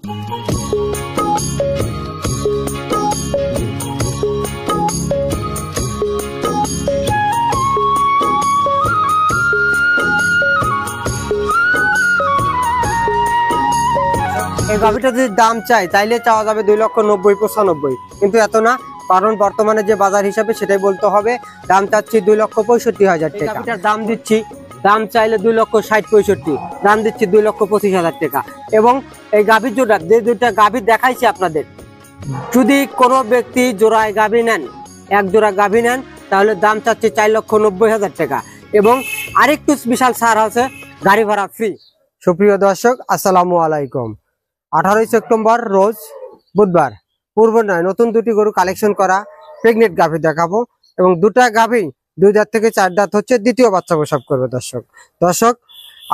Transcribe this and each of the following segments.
এই গাভীটা যদি দাম চাই তাইলে চাওয়া যাবে 2,90,95, কিন্তু এত না, কারণ বর্তমানে যে বাজার হিসাবে সেটাই বলতে হবে। দাম চাচ্ছি 2,65,000 টাকা। গাভীটার দাম দিচ্ছি, দাম চাইলে 2,60,65, দাম দিচ্ছি 2,25,000 টাকা। এবং এই গাভীর জোড়া, যে দুইটা গাভী দেখাইছি আপনাদের, যদি কোনো ব্যক্তি জোড়ায় গাভী নেন, এক জোড়া গাভী নেন, তাহলে দাম চাচ্ছি 4,90,000 টাকা। এবং আরেকটু বিশাল ছাড় আছে, গাড়ি ভাড়া ফ্রি। সুপ্রিয় দর্শক, আসসালামু আলাইকুম। 18 সেপ্টেম্বর রোজ বুধবার পূর্ব নয় নতুন দুটি গরু কালেকশন করা প্রেগনেন্ট গাভী দেখাবো। এবং দুটা গাভী 2 দাঁত থেকে 4 দাঁত হচ্ছে, দ্বিতীয় বাচ্চা প্রসব করবে। দর্শক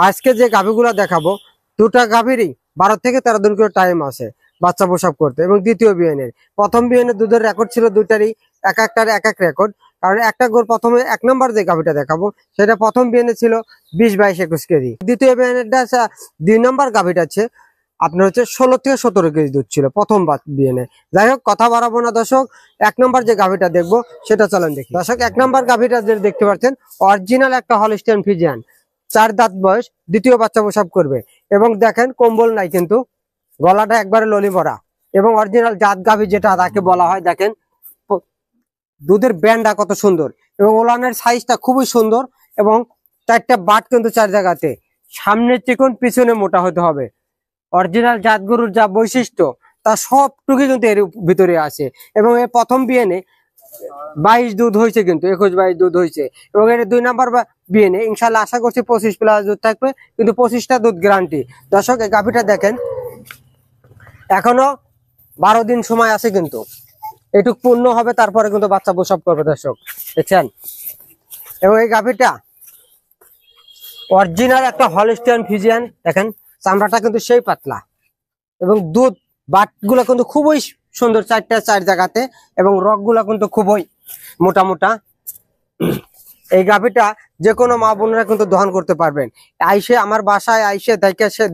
আজকে যে গাভীগুলো দেখাবো, দুটা গাভীরই 12 থেকে 13 দিন করে টাইম আছে বাচ্চা প্রসব করতে। এবং দ্বিতীয় বিয়ানের, প্রথম বিয়ানের দুধের রেকর্ড ছিল দুইটারই এক এক রেকর্ড। কারণ একটা গরু প্রথমে 1 নম্বর যে গাভীটা দেখাবো সেটা প্রথম বিয়ানে ছিল 20, 22, 21 কেজি। দ্বিতীয় বিয়ানেরটা 2 নম্বর গাভীটা আছে আপনার হচ্ছে 16 থেকে 17 কেজি দুধ ছিল প্রথম বিয়ানে। যাই হোক, কথা বাড়াবো না দর্শক, 1 নম্বর যে গাভীটা দেখবো সেটা চলেন দেখি। দর্শক 1 নম্বর গাভীটা যে দেখতে পাচ্ছেন, অরিজিনাল একটা হলস্টাইন ফ্রিজিয়ান, 4 দাঁত বয়স, দ্বিতীয় বাচ্চা প্রসব করবে। এবং দেখেন কম্বল নাই, কিন্তু গলাটা একবারে ললি ভরা। এবং অরিজিনাল জাত গাভী যেটা তাকে বলা হয়, দেখেন দুধের ব্যান্ডটা কত সুন্দর, এবং ওলানের সাইজটা খুবই সুন্দর। এবং 4টা বাট কিন্তু 4 জায়গাতে, সামনে চিকন পিছনে মোটা হতে হবে। অরিজিনাল জাত গরুর যা বৈশিষ্ট্য তা সবটুকু কিন্তু এর ভিতরে আছে। এবং এর প্রথম বিয়ানে 22 দুধ হয়েছে, কিন্তু 21-22 দুধ হয়েছে। এবং এর 2 নম্বর বিয়ানে ইনশাল্লাহ আশা করছি 25+ দুধ থাকবে, কিন্তু 25টা দুধ গ্যারান্টি। দর্শক এই গাভীটা দেখেন, এখনো 12 দিন সময় আছে, কিন্তু এটুক পূর্ণ হবে, তারপরে কিন্তু বাচ্চা প্রসব করবে। দর্শক দেখছেন, এবং এই গাভীটা অরিজিনাল একটা হলস্টাইন ফ্রিজিয়ান। দেখেন চামড়াটা কিন্তু সেই পাতলা, এবং দুধ বাটগুলো কিন্তু খুবই সুন্দর, 4টা 4 জায়গাতে। এবং রগগুলো কিন্তু খুবই মোটা মোটা। এই গাভীটা যে কোনো মা বোনেরা কিন্তু দহন করতে পারবেন। আইসে আমার বাসায় আইসে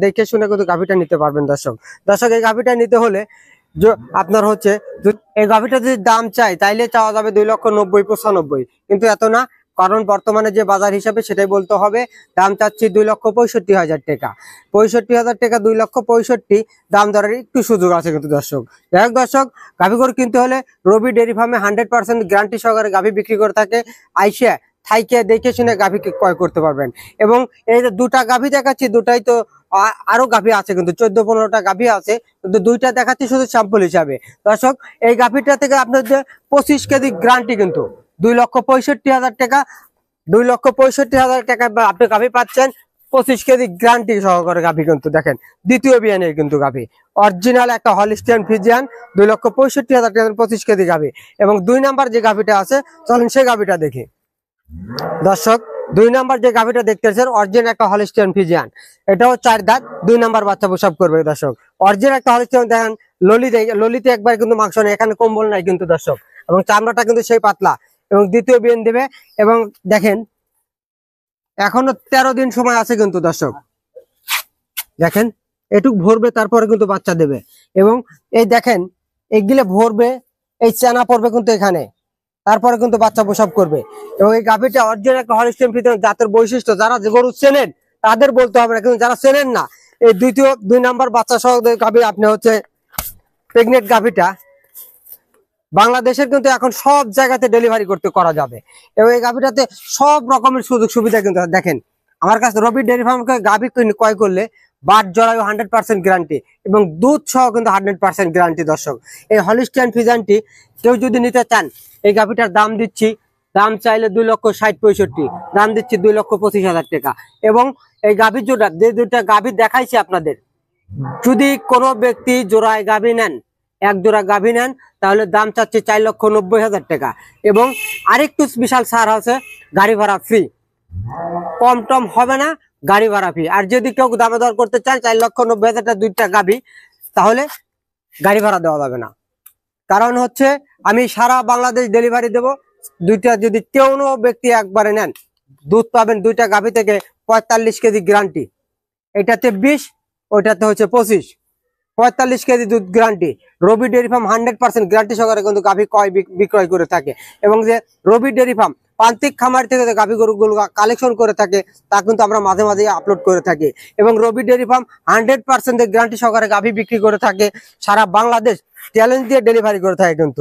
দেখে শুনে কিন্তু গাভীটা নিতে পারবেন। দর্শক এই গাভীটা নিতে হলে আপনার হচ্ছে, এই গাভীটা যদি দাম চাই তাইলে চাওয়া যাবে 2,90,95, কিন্তু এত না, কারণ বর্তমানে যে বাজার হিসাবে সেটাই বলতে হবে। দাম চাচ্ছি 2,65,000 টাকা। 65,000 টাকা, 2,65,000 দাম দরের একটু সুযোগ আছে কিন্তু। দর্শক যাই হোক, দর্শক গাভী গরু কিনতে হলে রবি ডেয়ারি ফার্মে 100% গ্যারান্টি সহকারে গাভী বিক্রি করে থাকে। আইসা থাইকে দেখে শুনে গাভী ক্রয় করতে পারবেন। এবং এই যে দুটা গাভী দেখাচ্ছি, দুটাই তো আরো গাভী আছে, কিন্তু 14-15টা গাভী আছে, কিন্তু 2টা দেখাচ্ছি শুধু স্যাম্পল হিসাবে। দর্শক এই গাভীটা থেকে আপনার যে 25 কেজি গ্যারান্টি, কিন্তু 2,65,000 টাকা, 2,65,000 টাকা আপনি গাভী পাচ্ছেন 25 কেজি গ্যারান্টি সহকারে গাভী। কিন্তু দেখেন দ্বিতীয় বিয়ানের কিন্তু গাভী, অরিজিনাল একটা হলস্টাইন ফ্রিজিয়ান, 2,65,000 টাকা 25 কেজি গাভী। এবং 2 নাম্বার যে গাভীটা আছে, চলেন সেই গাভীটা দেখি। দর্শক 2 নাম্বার যে গাভীটা দেখতেছেন, অরিজিনাল একটা হলস্টাইন ফ্রিজিয়ান, এটাও 4 দাঁত, 2 নাম্বার বাচ্চা প্রসব করবে। দর্শক অরিজিনাল একটা হলস্টাইন, দেখেন ললিতে একবার কিন্তু মাংস নেই, এখানে কম্বল নাই কিন্তু দর্শক। এবং চামড়াটা কিন্তু সেই পাতলা, এবং দ্বিতীয় বিয়ান দিবে। এবং দেখেন এখনো 13 দিন সময় আছে কিন্তু। দর্শক দেখেন এটুক ভরবে, তারপরে কিন্তু বাচ্চা দেবে। এবং এই দেখেন এগুলো ভরবে, এই চানা পড়বে কিন্তু এখানে, তারপরে কিন্তু বাচ্চা প্রসব করবে। এবং এই গাভীটা অরিজিনাল একটা হলস্টাইন ফ্রিজিয়ান জাতের বৈশিষ্ট্য, যারা যে গরু চেনেন তাদের বলতে হবে না, কিন্তু যারা চেনেন না, এই 2 নাম্বার বাচ্চা সহ গাভী আপনি হচ্ছে প্রেগনেন্ট গাভীটা বাংলাদেশের কিন্তু এখন সব জায়গাতে ডেলিভারি করা যাবে। এবং এই গাভীটাতে সব রকমের সুযোগ সুবিধা কিন্তু। দেখেন আমার কাছে রবি ডেয়ারি ফার্ম গাভী ক্রয় করলে বাট জরায়ু 100% গ্যারান্টি, এবং দুধ সহ কিন্তু 100% গ্যারান্টি। দর্শক এই হলস্টাইন ফ্রিজিয়ানটি কেউ যদি নিতে চান, এই গাভীটার দাম দিচ্ছি, দাম চাইলে 2,60,65, দাম দিচ্ছি 2,25,000 টাকা। এবং এই গাভীর জোড়া, যে দুটা গাভী দেখাইছি আপনাদের, যদি কোনো ব্যক্তি জোড়ায় গাভী নেন, এক জোড়া গাভী নেন, তাহলে দাম চাচ্ছে 4,90,000 টাকা। এবং আরেকটু বিশাল ছাড় আছে, গাড়ি ভাড়া ফ্রি, কম টম হবে না, গাড়ি ভাড়া ফ্রি। আর যদি কেউ দামে দর করতে চান 4,90,000 টাকা 2টা গাভী, তাহলে গাড়ি ভাড়া দেওয়া যাবে না। কারণ হচ্ছে আমি সারা বাংলাদেশ ডেলিভারি দেব। 2টা যদি কোনো ব্যক্তি একবারে নেন, দুধ পাবেন 2টা গাভী থেকে 45 কেজি গ্যারান্টি। এটাতে 20, ওইটাতে হচ্ছে 25। 45 কেজি দুধ গ্যারান্টি। রবি ডেয়ারি ফার্ম 100% গ্যারান্টি সহকারে কিন্তু গাভী বিক্রয় করে থাকে। এবং যে রবি ডেয়ারি ফার্ম প্রান্তিক খামার থেকে যে গাভী গরুগুলো কালেকশন করে থাকে তা কিন্তু আমরা মাঝে মাঝে আপলোড করে থাকি। এবং রবি ডেয়ারি ফার্ম 100% গ্যারান্টি সহকারে গাভী বিক্রি করে থাকে, সারা বাংলাদেশ চ্যালেঞ্জ দিয়ে ডেলিভারি করে থাকে। কিন্তু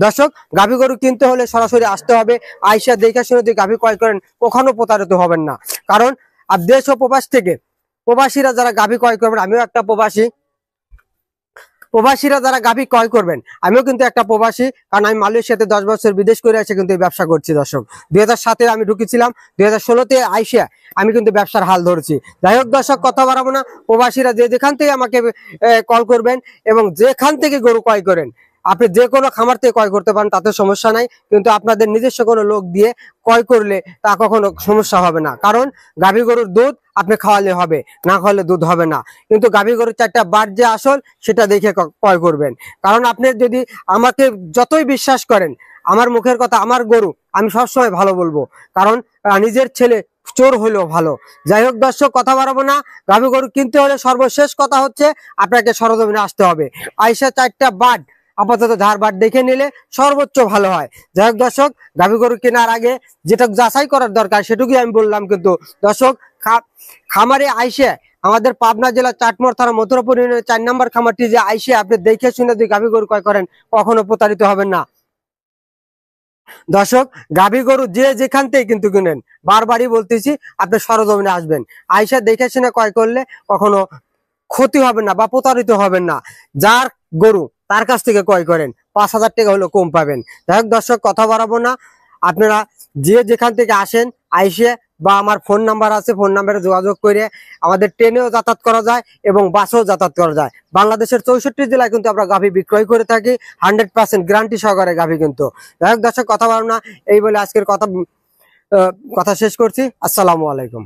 দর্শক গাভী গরু কিনতে হলে সরাসরি আসতে হবে, আইসা দেখে শুনে যদি গাভী ক্রয় করেন কখনো প্রতারিত হবেন না। কারণ আর দেশ ও প্রবাস থেকে প্রবাসীরা যারা গাভী ক্রয় করবেন, আমিও একটা প্রবাসীরা যারা গাভী ক্রয় করবেন, আমিও কিন্তু একটা প্রবাসী। কারণ আমি মালয়েশিয়াতে 10 বছর বিদেশ করে এসে কিন্তু এই ব্যবসা করছি। দর্শক 2007-এ আমি ঢুকেছিলাম, 2016-তে আইসা আমি কিন্তু ব্যবসার হাল ধরেছি। যাই হোক দর্শক, কথা বাড়াবো না। প্রবাসীরা যেখান থেকে আমাকে কল করবেন এবং যেখান থেকে গরু ক্রয় করেন, আপনি যে কোনো খামার থেকে ক্রয় করতে পারেন, তাতে সমস্যা নাই। কিন্তু আপনাদের নিজস্ব কোনো লোক দিয়ে ক্রয় করলে তা কখনো সমস্যা হবে না। কারণ গাভী গরুর দুধ আপনি খাওয়ালে হবে, না খাওয়ালে দুধ হবে না। কিন্তু গাভী গরুর 4টা বাট যে আসল সেটা দেখে ক্রয় করবেন। কারণ আপনি যদি আমাকে যতই বিশ্বাস করেন, আমার মুখের কথা, আমার গরু আমি সবসময় ভালো বলবো। কারণ নিজের ছেলে চোর হলেও ভালো। যাই হোক দর্শক, কথা বাড়াবো না। গাভী গরু কিনতে হলে সর্বশেষ কথা হচ্ছে আপনাকে সরজমিনে আসতে হবে। আইসা 4টা বাট আপাতত ধার বাট দেখে নিলে সর্বোচ্চ ভালো হয়। যাই হোক দর্শক, গাভী গরু কেনার আগে যেটা যাচাই করার দরকার সেটুকুই আমি বললাম। কিন্তু দর্শক, খামারে আইসে আমাদের পাবনা জেলা চাটমোড় থানা মথুরাপুর ইউনিয়নের 4 নম্বর খামারটি যে আইসে আপনি দেখে শুনে যদি গাভী গরু ক্রয় করেন কখনো প্রতারিত হবেন না। দর্শক, গাভী গরু যে যেখান থেকে কিন্তু কিনেন, বারবারই বলতেছি আপনি সরজমিনে আসবেন। আইসা দেখে শুনে ক্রয় করলে কখনো ক্ষতি হবে না বা প্রতারিত হবেন না। যার গরু তার কাছ থেকে ক্রয় করেন, 5,000 টাকা হলো কম পাবেন। যাই হোক দর্শক, কথা বাড়াবো না। আপনারা যে যেখান থেকে আসেন আইসে বা আমার ফোন নাম্বার আছে, ফোন নাম্বারে যোগাযোগ করে আমাদের ট্রেনেও যাতায়াত করা যায় এবং বাসেও যাতায়াত করা যায়। বাংলাদেশের 64 জেলায় কিন্তু আমরা গাভী বিক্রয় করে থাকি, 100% গ্যারান্টি সহকারে গাভী। কিন্তু যাই হোক দর্শক, কথা বাড়াবো না। এই বলে আজকের কথা শেষ করছি। আসসালামু আলাইকুম।